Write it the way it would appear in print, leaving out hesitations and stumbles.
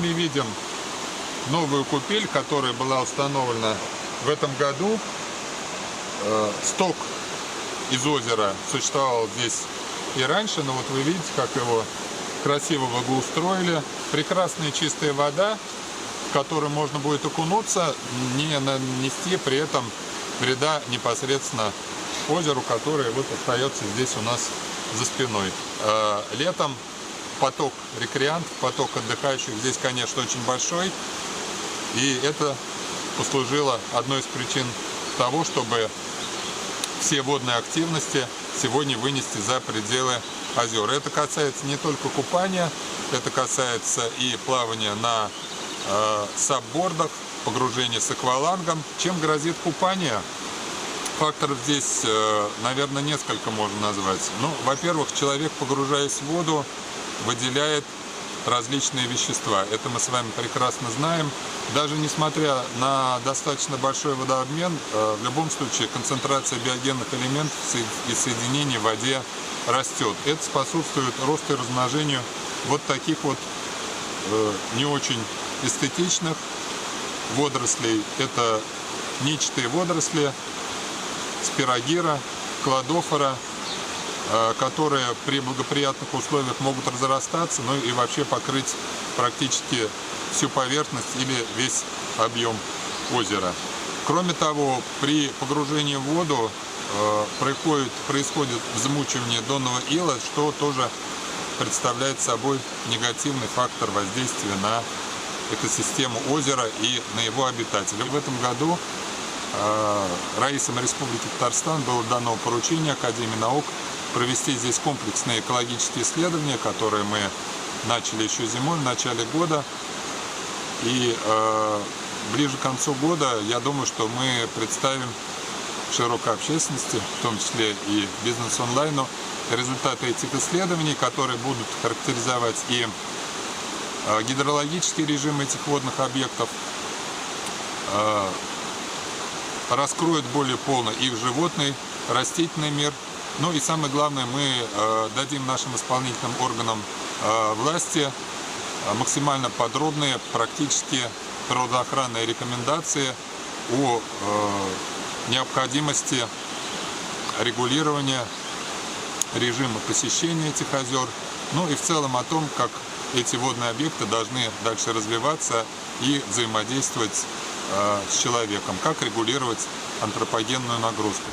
вами видим новую купель, которая была установлена в этом году. Сток из озера существовал здесь и раньше, но вот вы видите, как его красиво благоустроили. Прекрасная чистая вода, в которой можно будет окунуться, не нанести при этом вреда непосредственно озеру, которое вот остается здесь у нас за спиной. Летом поток рекреантов, поток отдыхающих здесь, конечно, очень большой. И это послужило одной из причин того, чтобы все водные активности сегодня вынести за пределы озер. Это касается не только купания, это касается и плавания на саббордах, погружения с аквалангом. Чем грозит купание? Факторов здесь, наверное, несколько можно назвать. Ну, во-первых, человек, погружаясь в воду, выделяет различные вещества. Это мы с вами прекрасно знаем. Даже несмотря на достаточно большой водообмен, в любом случае концентрация биогенных элементов и соединений в воде растет. Это способствует росту и размножению вот таких вот не очень эстетичных водорослей. Это нитчатые водоросли, спирогира, кладофора, которые при благоприятных условиях могут разрастаться, ну и вообще покрыть практически всю поверхность или весь объем озера. Кроме того, при погружении в воду происходит взмучивание донного ила, что тоже представляет собой негативный фактор воздействия на экосистему озера и на его обитателей. В этом году Раисом Республики Татарстан было дано поручение Академии наук провести здесь комплексные экологические исследования, которые мы начали еще зимой, в начале года. И ближе к концу года, я думаю, что мы представим широкой общественности, в том числе и бизнес-онлайну, результаты этих исследований, которые будут характеризовать и гидрологический режим этих водных объектов, раскроют более полно их животный, растительный мир. Ну и самое главное, мы дадим нашим исполнительным органам власти максимально подробные, практически природоохранные рекомендации о необходимости регулирования режима посещения этих озер, ну и в целом о том, как эти водные объекты должны дальше развиваться и взаимодействовать с человеком, как регулировать антропогенную нагрузку.